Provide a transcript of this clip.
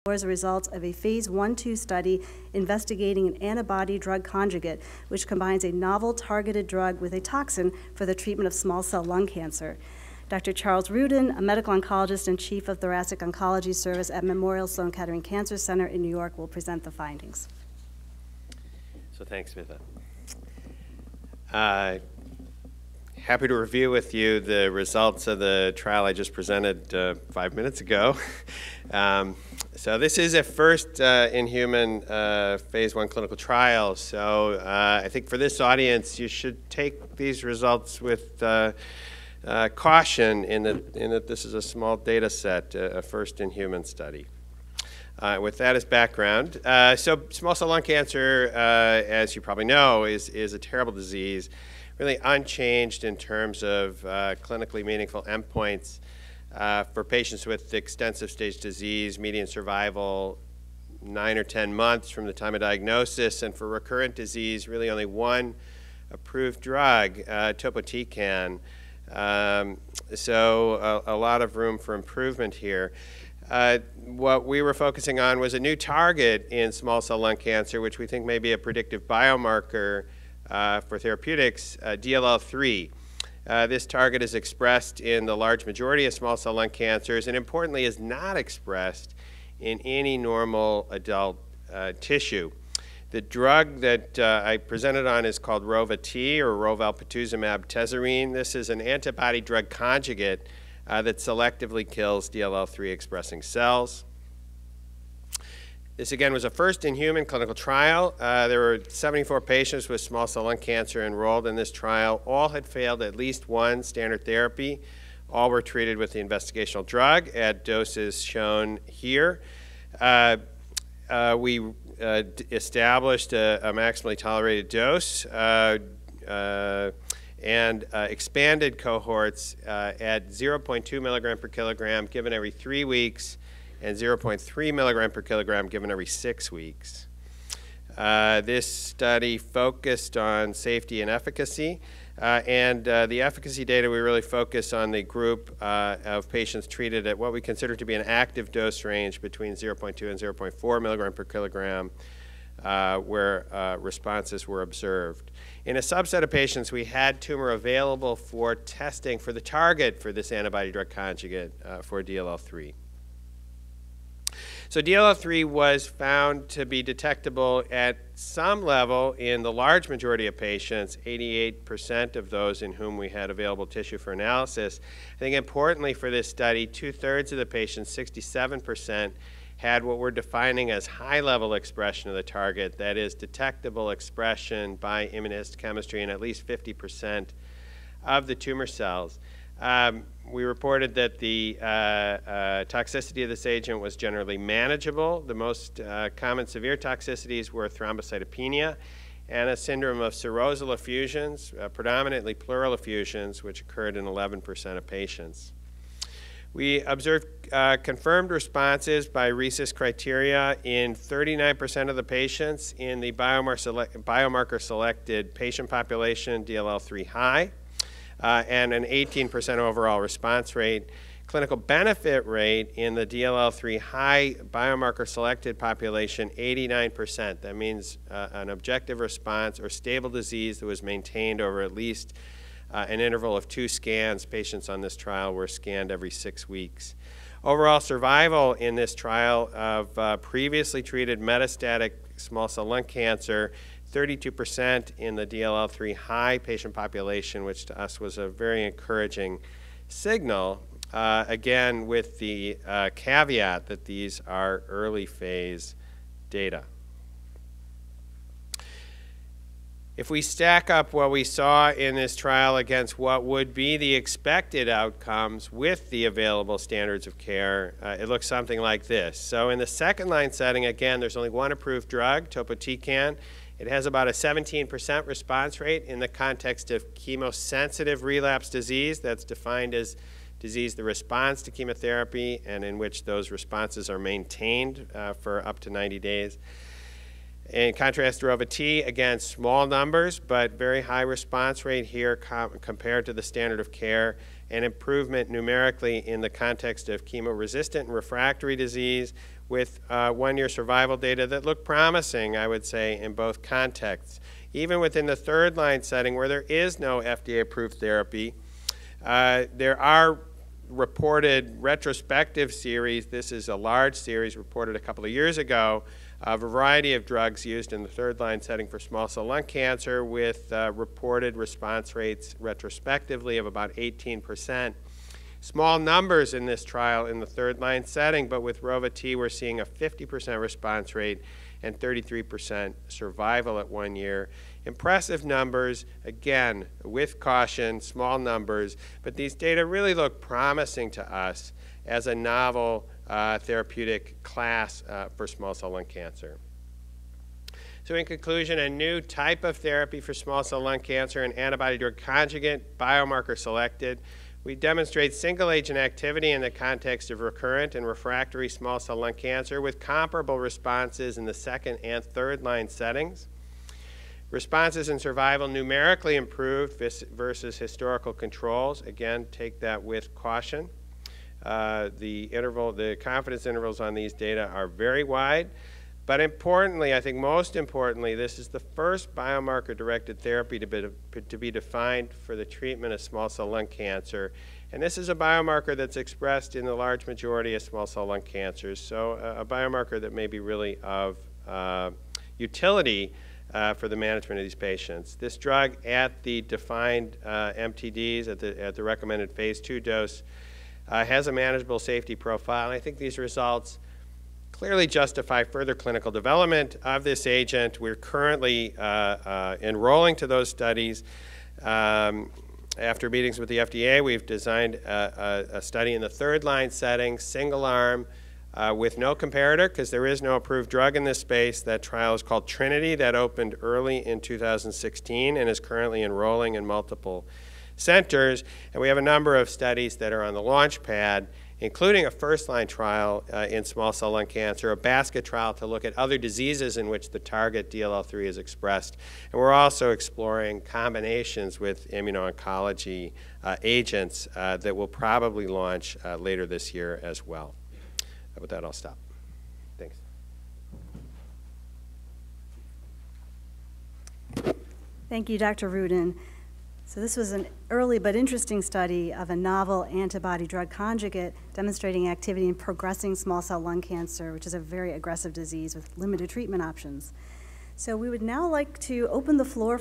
As a result of a phase 1/2 study investigating an antibody-drug conjugate, which combines a novel targeted drug with a toxin for the treatment of small cell lung cancer. Dr. Charles Rudin, a medical oncologist and chief of thoracic oncology service at Memorial Sloan Kettering Cancer Center in New York, will present the findings. So thanks, Smitha. Happy to review with you the results of the trial I just presented 5 minutes ago. So this is a first in-human phase 1 clinical trial. So I think for this audience, you should take these results with caution in that this is a small data set, a first in-human study. With that as background, so small cell lung cancer, as you probably know, is a terrible disease, really unchanged in terms of clinically meaningful endpoints. For patients with extensive stage disease, median survival 9 or 10 months from the time of diagnosis, and for recurrent disease, really only one approved drug, topotecan. So a lot of room for improvement here. What we were focusing on was a new target in small cell lung cancer, which we think may be a predictive biomarker for therapeutics, DLL3. This target is expressed in the large majority of small cell lung cancers, and importantly is not expressed in any normal adult tissue. The drug that I presented on is called Rova-T, or rovalpituzumab tesirine. This is an antibody-drug conjugate that selectively kills DLL3 expressing cells. This, again, was a first-in-human clinical trial. There were 74 patients with small cell lung cancer enrolled in this trial. All had failed at least one standard therapy. All were treated with the investigational drug at doses shown here. We established a maximally tolerated dose and expanded cohorts at 0.2 milligram per kilogram given every 3 weeks, and 0.3 milligram per kilogram given every 6 weeks. This study focused on safety and efficacy, and the efficacy data, we really focus on the group of patients treated at what we consider to be an active dose range between 0.2 and 0.4 milligram per kilogram, where responses were observed. In a subset of patients, we had tumor available for testing for the target for this antibody-drug conjugate for DLL3. So DLL3 was found to be detectable at some level in the large majority of patients, 88% of those in whom we had available tissue for analysis. I think importantly for this study, 2/3 of the patients, 67%, had what we're defining as high-level expression of the target, that is detectable expression by immunohistochemistry in at least 50% of the tumor cells. We reported that the toxicity of this agent was generally manageable. The most common severe toxicities were thrombocytopenia and a syndrome of serosal effusions, predominantly pleural effusions, which occurred in 11% of patients. We observed confirmed responses by RECIST criteria in 39% of the patients in the biomarker-selected patient population, DLL3 high. And an 18% overall response rate. Clinical benefit rate in the DLL3 high biomarker selected population, 89%. That means an objective response or stable disease that was maintained over at least an interval of 2 scans. Patients on this trial were scanned every 6 weeks. Overall survival in this trial of previously treated metastatic small cell lung cancer, 32% in the DLL3 high patient population, which to us was a very encouraging signal, again with the caveat that these are early phase data. If we stack up what we saw in this trial against what would be the expected outcomes with the available standards of care, it looks something like this. So in the second-line setting, again, there's only one approved drug, topotecan. It has about a 17% response rate in the context of chemosensitive relapse disease. That's defined as disease that responds to chemotherapy and in which those responses are maintained for up to 90 days. In contrast to Rova-T, again, small numbers, but very high response rate here compared to the standard of care, and improvement numerically in the context of chemo-resistant and refractory disease, with 1-year survival data that look promising, I would say, in both contexts. Even within the third-line setting where there is no FDA-approved therapy, there are reported retrospective series. This is a large series reported a couple of years ago of a variety of drugs used in the third-line setting for small cell lung cancer with reported response rates retrospectively of about 18%. Small numbers in this trial in the third-line setting, but with Rova-T we're seeing a 50% response rate and 33% survival at 1 year. Impressive numbers, again, with caution, small numbers, but these data really look promising to us as a novel therapeutic class for small cell lung cancer. So in conclusion, a new type of therapy for small cell lung cancer, an antibody-drug conjugate, biomarker selected. We demonstrate single-agent activity in the context of recurrent and refractory small cell lung cancer with comparable responses in the second and third-line settings. Responses and survival numerically improved versus historical controls. Again, take that with caution. The confidence intervals on these data are very wide. But importantly, I think most importantly, this is the first biomarker-directed therapy to be defined for the treatment of small cell lung cancer. And this is a biomarker that's expressed in the large majority of small cell lung cancers, so a biomarker that may be really of utility for the management of these patients. This drug at the defined MTDs, at the recommended phase 2 dose, has a manageable safety profile. And I think these results clearly justify further clinical development of this agent. We're currently enrolling to those studies. After meetings with the FDA, we've designed a study in the third-line setting, single-arm, with no comparator, because there is no approved drug in this space. That trial is called Trinity. That opened early in 2016 and is currently enrolling in multiple centers. And we have a number of studies that are on the launch pad, including a first-line trial in small cell lung cancer, a basket trial to look at other diseases in which the target DLL3 is expressed. And we're also exploring combinations with immuno-oncology agents that will probably launch later this year as well. With that, I'll stop. Thanks. Thank you, Dr. Rudin. So this was an early but interesting study of a novel antibody-drug conjugate demonstrating activity in progressing small cell lung cancer, which is a very aggressive disease with limited treatment options. So we would now like to open the floor